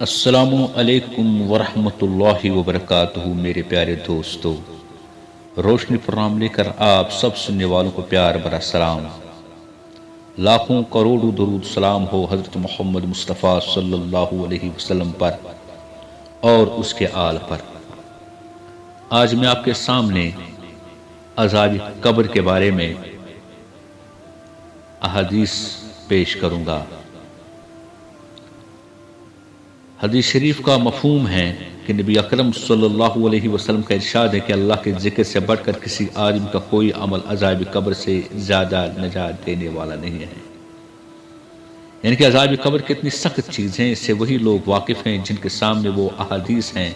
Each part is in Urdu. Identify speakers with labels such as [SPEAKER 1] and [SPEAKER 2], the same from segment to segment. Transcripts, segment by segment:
[SPEAKER 1] السلام علیکم ورحمۃ اللہ وبرکاتہ میرے پیارے دوستو، روشنی پروگرام لے کر آپ سب سننے والوں کو پیار بھرا سلام۔ لاکھوں کروڑوں درود سلام ہو حضرت محمد مصطفیٰ صلی اللہ علیہ وسلم پر اور اس کے آل پر۔ آج میں آپ کے سامنے عذاب قبر کے بارے میں احادیث پیش کروں گا۔ حدیث شریف کا مفہوم ہے کہ نبی اکرم صلی اللہ علیہ وسلم کا ارشاد ہے کہ اللہ کے ذکر سے بڑھ کر کسی آدمی کا کوئی عمل عذاب قبر سے زیادہ نجات دینے والا نہیں ہے۔ یعنی کہ عذاب قبر کتنی سخت چیز ہیں، اس سے وہی لوگ واقف ہیں جن کے سامنے وہ احادیث ہیں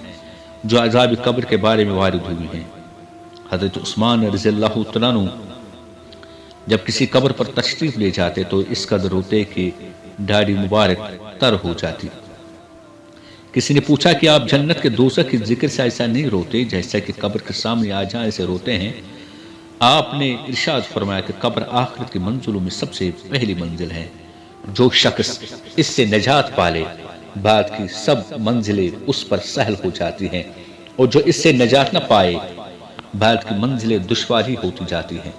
[SPEAKER 1] جو عذاب قبر کے بارے میں وارد ہوئی ہیں۔ حضرت عثمان رضی اللہ تعالیٰ عنہ جب کسی قبر پر تشریف لے جاتے تو اس قدر روتے کہ داڑھی مبارک تر ہو جاتی۔ کسی نے پوچھا کہ آپ جنت کے دوزخ کے ذکر سے ایسا نہیں روتے جیسا کہ قبر کے سامنے آ جائیں سے روتے ہیں؟ آپ نے ارشاد فرمایا کہ قبر آخرت کی منزلوں میں سب سے پہلی منزل ہے۔ جو شخص اس سے نجات پالے بعد کی سب منزلیں اس پر سہل ہو جاتی ہیں، اور جو اس سے نجات نہ پائے بعد کی منزلیں دشواری ہوتی جاتی ہیں۔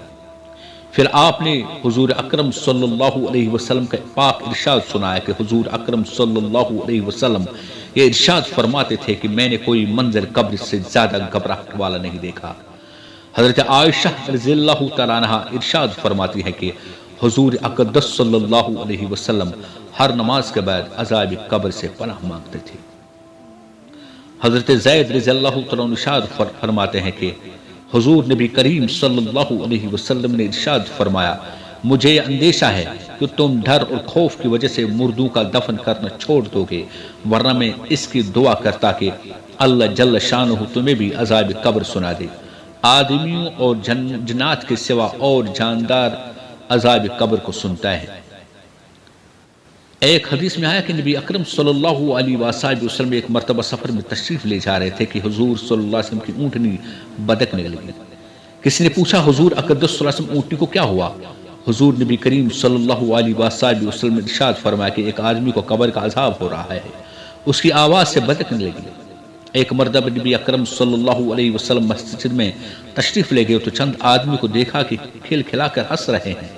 [SPEAKER 1] پھر آپ نے حضور اکرم صلی اللہ علیہ وسلم کا پاک ارشاد سنایا کہ حضور اکرم صلی اللہ علیہ وسلم یہ ارشاد فرماتے تھے کہ میں نے کوئی منظر قبر سے زیادہ گھبراہٹ والا نہیں دیکھا۔ حضرت عائشہ رضی اللہ تعالیٰ عنہا ارشاد فرماتی ہے کہ حضور اقدس صلی اللہ علیہ وسلم ہر نماز کے بعد عذاب قبر سے پناہ مانگتے تھے۔ حضرت زید رضی اللہ تعالیٰ عنہ ارشاد فرماتے ہیں کہ حضور نبی کریم صلی اللہ علیہ وسلم نے ارشاد فرمایا، مجھے یہ اندیشہ ہے کہ تم ڈر اور خوف کی وجہ سے مردوں کا دفن کرنا چھوڑ دو گے، ورنہ میں اس کی دعا کرتا کہ اللہ جل شانہ تمہیں بھی عذاب قبر سنا دے۔ آدمیوں اور جنات کے سوا اور جاندار عذاب قبر کو سنتا ہے۔ ایک حدیث میں آیا کہ نبی اکرم صلی اللہ علیہ وسلم ایک مرتبہ سفر میں تشریف لے جا رہے تھے کہ حضور صلی اللہ علیہ وسلم کی اونٹنی بدکنے لگی۔ کسی نے پوچھا حضور اقدس صلی اللہ علیہ وسلم اونٹنی کو کیا ہوا؟ حضور نبی کریم صلی اللہ علیہ وسلم نے ارشاد فرمایا کہ ایک آدمی کو قبر کا عذاب ہو رہا ہے، اس کی آواز سے بدکنے لگی۔ ایک مرتبہ نبی اکرم صلی اللہ علیہ وسلم مسجد میں تشریف لے گئے تو چند آدمی کو دیکھا کہ کھل کھلا کر ہنس رہے ہیں۔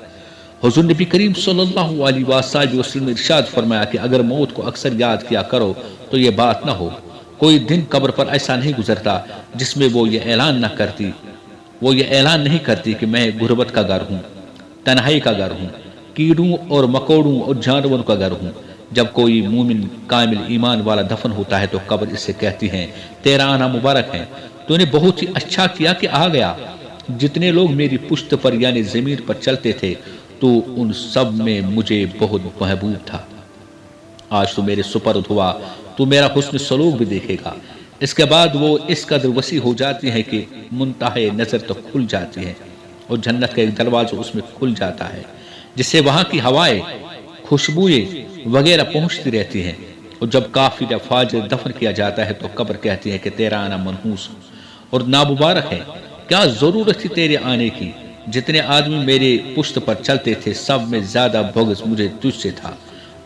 [SPEAKER 1] حضور نبی کریم صلی اللہ علیہ وسلم نے ارشاد فرمایا کہ اگر موت کو اکثر یاد کیا کرو تو یہ بات نہ ہو، کوئی دن قبر پر ایسا نہیں گزرتا جس میں وہ یہ اعلان نہیں کرتی کہ میں غربت کا گھر ہوں، تنہائی کا گھر ہوں، کیڑوں اور مکوڑوں اور جانوروں کا گھر ہوں۔ جب کوئی مومن کامل ایمان والا دفن ہوتا ہے تو قبر اس سے کہتی ہیں، تیرا آنا مبارک ہے، تو نے بہت ہی اچھا کیا کہ آ گیا۔ جتنے لوگ میری پشت پر یعنی زمین پر چلتے تھے تو ان سب میں مجھے بہت محبوب تھا۔ آج تو میرے سپرد ہوا، تو میرا حسن سلوک بھی دیکھے گا۔ اس کے بعد وہ اس قدر وسیع ہو جاتی ہے کہ منتہے نظر تک کھل جاتی ہے، اور جنت کا ایک دروازہ اس میں کھل جاتا ہے جس سے وہاں کی ہوائیں، خوشبوئیں وغیرہ پہنچتی رہتی ہیں۔ اور جب کافر یا فاجر دفن کیا جاتا ہے تو قبر کہتی ہے کہ تیرا آنا منحوس اور نامبارک ہے، کیا ضرورت تھی تیرے آنے کی؟ جتنے آدمی میرے پشت پر چلتے تھے سب میں زیادہ بغض مجھے تجھ سے تھا،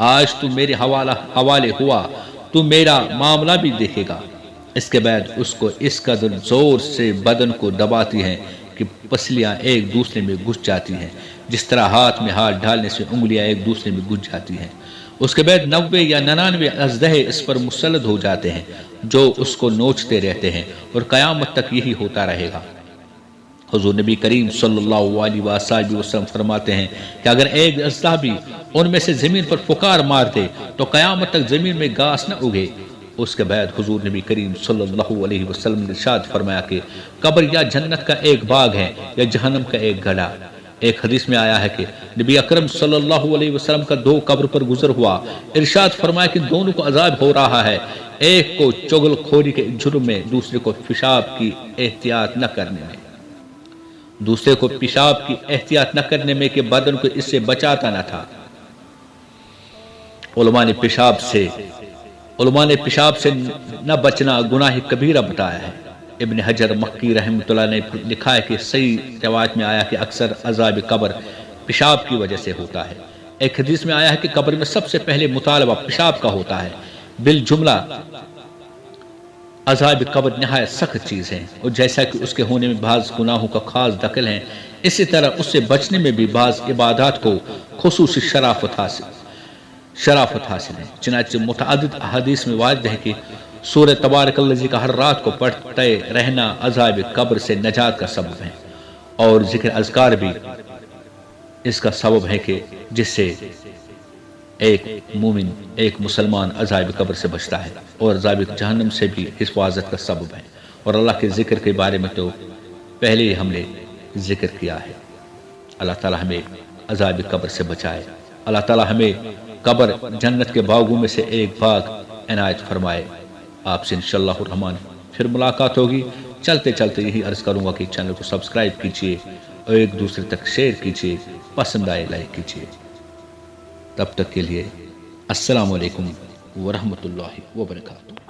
[SPEAKER 1] آج تو میرے حوالے ہوا تو میرا معاملہ بھی دیکھے گا۔ اس کے بعد اس کو اس قدر زور سے بدن کو دباتی ہیں کہ پسلیاں ایک دوسرے میں گھس جاتی ہیں، جس طرح ہاتھ میں ہاتھ ڈالنے سے انگلیاں ایک دوسرے میں گھس جاتی ہیں۔ اس کے بعد 90 یا 99 اژدہے اس پر مسلط ہو جاتے ہیں جو اس کو نوچتے رہتے ہیں، اور قیامت تک یہی ہوتا رہے گا۔ حضور نبی کریم صلی اللہ علیہ وسلم فرماتے ہیں کہ اگر ایک اژدہا بھی ان میں سے زمین پر پکار مار دے تو قیامت تک زمین میں گھاس نہ اگے۔ اس کے بعد حضور نبی کریم صلی اللہ علیہ وسلم نے ارشاد فرمایا کہ قبر یا جنت کا ایک باغ ہے یا جہنم کا ایک گڑھا۔ ایک حدیث میں آیا ہے کہ نبی اکرم صلی اللہ علیہ وسلم کا 2 قبر پر گزر ہوا، ارشاد فرمایا کہ دونوں کو عذاب ہو رہا ہے، ایک کو چغل خوری کے جرم میں، دوسرے کو پیشاب کی احتیاط نہ کرنے میں، کہ بدن کو اس سے بچاتا نہ تھا۔ علماء نے پیشاب سے نہ بچنا گناہ کبیرہ بتایا ہے۔ ابن حجر مکی رحمۃ اللہ نے لکھا ہے کہ صحیح روایت میں آیا کہ اکثر عذاب قبر پیشاب کی وجہ سے ہوتا ہے۔ ایک حدیث میں آیا ہے کہ قبر میں سب سے پہلے مطالبہ پیشاب کا ہوتا ہے، بالجملہ عذاب قبر نہایت سخت چیز ہے، اور جیسا کہ اس کے ہونے میں بعض گناہوں کا خاص دخل ہے، اسی طرح اس سے بچنے میں بھی بعض عبادات کو خصوصی شرافت حاصل ہے۔ چنانچہ متعدد احادیث میں واضح ہے کہ سورہ تبارک الذی کا ہر رات کو پڑھتے رہنا عذاب قبر سے نجات کا سبب ہے، اور ذکر اذکار بھی اس کا سبب ہے کہ جس سے ایک مومن، ایک مسلمان عذاب قبر سے بچتا ہے، اور عذاب جہنم سے بھی حفاظت کا سبب ہے۔ اور اللہ کے ذکر کے بارے میں تو پہلے ہی ہم نے ذکر کیا ہے۔ اللہ تعالی ہمیں عذاب قبر سے بچائے، اللہ تعالی ہمیں قبر جنت کے باغوں میں سے ایک باغ عنایت فرمائے۔ آپ سے انشاءاللہ الرحمن پھر ملاقات ہوگی۔ چلتے چلتے یہی عرض کروں گا کہ چینل کو سبسکرائب کیجئے اور ایک دوسرے تک شیئر کیجئے، پسند آئے لائک کیجئے۔ تب تک کے لیے السلام علیکم ورحمۃ اللہ وبرکاتہ۔